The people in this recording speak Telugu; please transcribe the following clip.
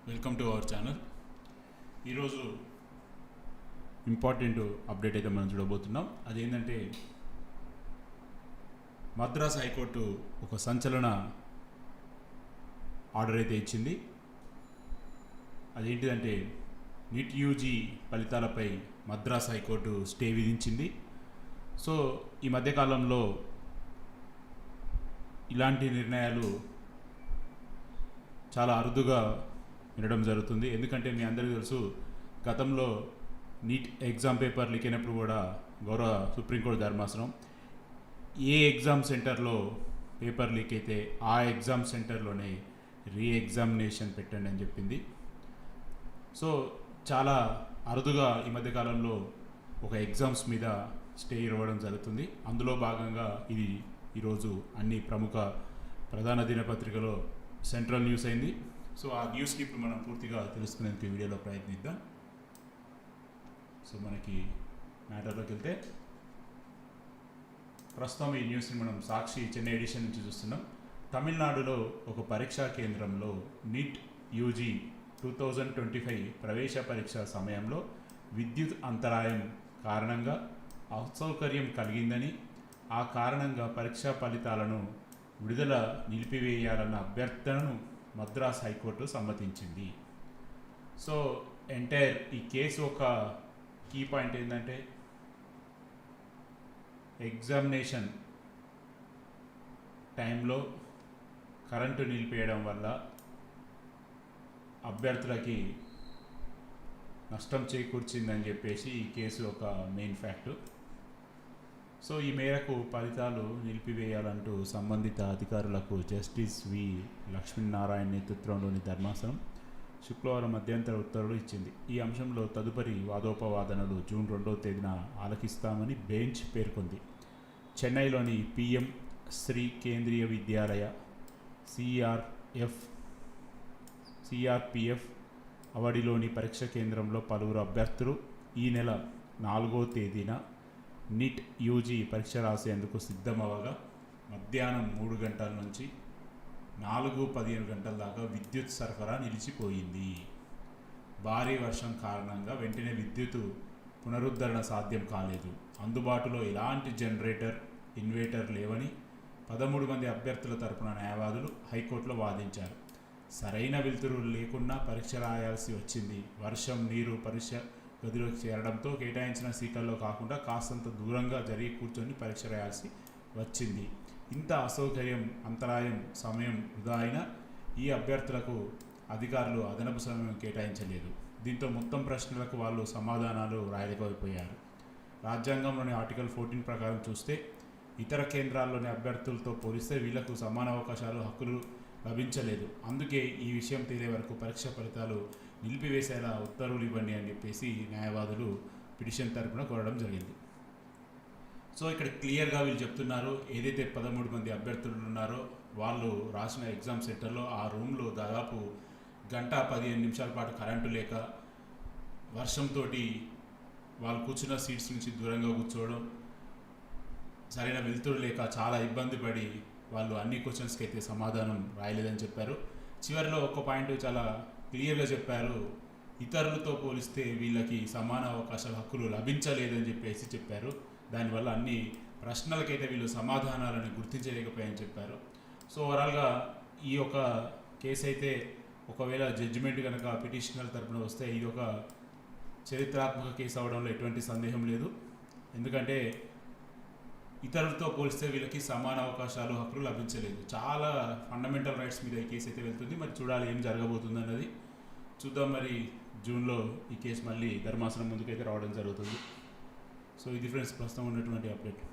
Welcome to our channel. ఈరోజు ఇంపార్టెంట్ అప్డేట్ అయితే మనం చూడబోతున్నాం. అదేంటంటే మద్రాస్ హైకోర్టు ఒక సంచలన ఆర్డర్ అయితే ఇచ్చింది. అదేంటిదంటే నీట్ యూజీ ఫలితాలపై మద్రాస్ హైకోర్టు స్టే విధించింది. సో ఈ మధ్యకాలంలో ఇలాంటి నిర్ణయాలు చాలా అరుదుగా వినడం జరుగుతుంది. ఎందుకంటే మీ అందరికీ తెలుసు, గతంలో నీట్ ఎగ్జామ్ పేపర్ లీక్ అయినప్పుడు కూడా గౌరవ సుప్రీంకోర్టు ధర్మాసనం ఏ ఎగ్జామ్ సెంటర్లో పేపర్ లీక్ అయితే ఆ ఎగ్జామ్ సెంటర్లోనే ఎగ్జామినేషన్ పెట్టండి అని చెప్పింది. సో చాలా అరుదుగా ఈ మధ్యకాలంలో ఒక ఎగ్జామ్స్ మీద స్టే ఇవ్వడం జరుగుతుంది. అందులో భాగంగా ఇది ఈరోజు అన్ని ప్రముఖ ప్రధాన దినపత్రికలో సెంట్రల్ న్యూస్ అయింది. సో ఆ న్యూస్ని ఇప్పుడు మనం పూర్తిగా తెలుసుకునేందుకు ఈ వీడియోలో ప్రయత్నిద్దాం. సో మనకి మ్యాటర్లోకి వెళ్తే, ప్రస్తుతం ఈ న్యూస్ని మనం సాక్షి చెన్నై ఎడిషన్ నుంచి చూస్తున్నాం. తమిళనాడులో ఒక పరీక్షా కేంద్రంలో నీట్ యూజీ 2025 ప్రవేశ పరీక్ష సమయంలో విద్యుత్ అంతరాయం కారణంగా అసౌకర్యం కలిగిందని, ఆ కారణంగా పరీక్షా ఫలితాలను విడుదల నిలిపివేయాలన్న అభ్యర్థనను మద్రాస్ హైకోర్టు సమ్మతించింది. సో ఎంటైర్ ఈ కేసు ఒక కీ పాయింట్ ఏంటంటే, ఎగ్జామినేషన్ టైంలో కరెంటు నిలిపేయడం వల్ల అభ్యర్థులకి నష్టం చేకూర్చిందని చెప్పేసి ఈ కేసు ఒక మెయిన్ ఫ్యాక్టు. సో ఈ మేరకు ఫలితాలు నిలిపివేయాలంటూ సంబంధిత అధికారులకు జస్టిస్ వి లక్ష్మీనారాయణ నేతృత్వంలోని ధర్మాసనం శుక్రవారం మధ్యంతర ఉత్తర్వులు ఇచ్చింది. ఈ అంశంలో తదుపరి వాదోపవాదనలు జూన్ 2వ తేదీన ఆలకిస్తామని బెంచ్ పేర్కొంది. చెన్నైలోని పిఎం శ్రీ కేంద్రీయ విద్యాలయ సిఆర్పిఎఫ్ అవడిలోని పరీక్ష కేంద్రంలో పలువురు అభ్యర్థులు ఈ నెల 4వ తేదీన నీట్ యూజీ పరీక్ష రాసేందుకు సిద్ధమవగా మధ్యాహ్నం 3 గంటల నుంచి 4:15 గంటల దాకా విద్యుత్ సరఫరా నిలిచిపోయింది. భారీ వర్షం కారణంగా వెంటనే విద్యుత్ పునరుద్ధరణ సాధ్యం కాలేదు. అందుబాటులో ఎలాంటి జనరేటర్, ఇన్వర్టర్ లేవని 13 మంది అభ్యర్థుల తరపున న్యాయవాదులు హైకోర్టులో వాదించారు. సరైన వెలుతురు లేకున్నా పరీక్ష రాయాల్సి వచ్చింది. వర్షం నీరు పరీక్ష గదిలోకి చేరడంతో కేటాయించిన సీట్లలో కాకుండా కాస్తంత దూరంగా జరిగి కూర్చొని పరీక్ష రాయాల్సి వచ్చింది. ఇంత అసౌకర్యం, అంతరాయం, సమయం వృధా అయినా ఈ అభ్యర్థులకు అధికారులు అదనపు సమయం కేటాయించలేదు. దీంతో మొత్తం ప్రశ్నలకు వాళ్ళు సమాధానాలు రాయలేకపోయారు. రాజ్యాంగంలోని ఆర్టికల్ 14 ప్రకారం చూస్తే ఇతర కేంద్రాల్లోని అభ్యర్థులతో పోలిస్తే వీళ్లకు సమాన అవకాశాలు, హక్కులు లభించలేదు. అందుకే ఈ విషయం తేలే వరకు పరీక్ష ఫలితాలు నిలిపివేసేలా ఉత్తర్వులు ఇవ్వండి అని చెప్పేసి న్యాయవాదులు పిటిషన్ తరపున కోరడం జరిగింది. సో ఇక్కడ క్లియర్గా వీళ్ళు చెప్తున్నారు, ఏదైతే 13 మంది అభ్యర్థులు ఉన్నారో వాళ్ళు రాసిన ఎగ్జామ్ సెంటర్లో ఆ రూమ్లో దాదాపు 1:15 పాటు కరెంటు లేక, వర్షంతో వాళ్ళు కూర్చున్న సీట్స్ నుంచి దూరంగా కూర్చోవడం, సరైన వెలుతురు లేక చాలా ఇబ్బంది పడి వాళ్ళు అన్ని క్వశ్చన్స్కి అయితే సమాధానం రాయలేదని చెప్పారు. చివరిలో ఒక పాయింట్ చాలా క్లియర్గా చెప్పారు, ఇతరులతో పోలిస్తే వీళ్ళకి సమాన అవకాశాల హక్కులు లభించలేదని చెప్పేసి చెప్పారు. దానివల్ల అన్ని ప్రశ్నలకైతే వీళ్ళు సమాధానాలను గుర్తించలేకపోయాయని చెప్పారు. సో ఓవరాల్గా ఈ యొక్క కేసు అయితే ఒకవేళ జడ్జిమెంట్ కనుక పిటిషనర్ తరపున వస్తే ఇది ఒక చరిత్రాత్మక కేసు అవడంలో ఎటువంటి సందేహం లేదు. ఎందుకంటే ఇతరులతో పోలిస్తే వీళ్ళకి సమాన అవకాశాలు, హక్కులు లభించలేదు. చాలా ఫండమెంటల్ రైట్స్ మీద ఈ కేసు అయితే వెళ్తుంది. మరి చూడాలి ఏం జరగబోతుంది అన్నది. చూద్దాం. మరి జూన్లో ఈ కేసు మళ్ళీ ధర్మాసనం ముందుకైతే రావడం జరుగుతుంది. సో ఇది ఫ్రెండ్స్ ప్రస్తుతం ఉన్నటువంటి అప్డేట్.